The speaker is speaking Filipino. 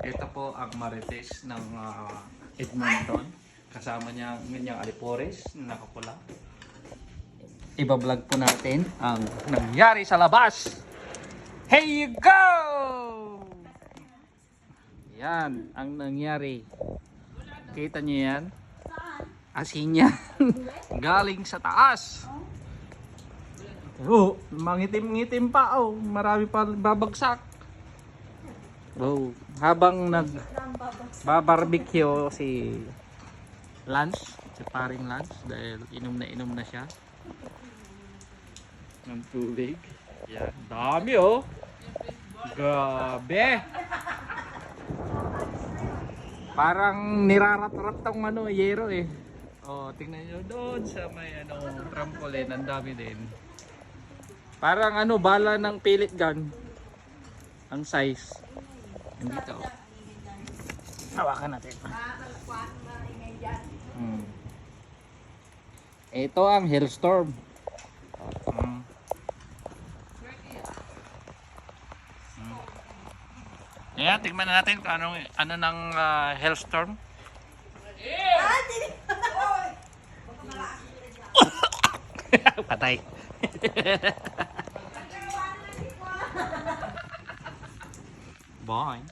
Ito po ang Marites ng Edmonton. Kasama niya ang inyong Alipores na nakapula. Iba-vlog po natin ang nangyari sa labas. Here you go! Yan ang nangyari. Kita niyo yan? Asin yan. Galing sa taas. Oh, mangitim-ngitim pa. Oh, marami pa babagsak. Oh, habang nag-barbecue si Lance, si paring Lance, dahil inom na siya ng tubig. Yan, dami oh. Gabi. Parang nirarat-rat tong ano, yero eh. Oh, tingnan niyo doon sa may ano, trampoline, ang dami din. Parang ano, bala ng pellet gun. Ang size. Dito. Hawakan natin. Ito ang hailstorm. Ayan, tingnan natin kung ano ng hailstorm. Patay. Bye.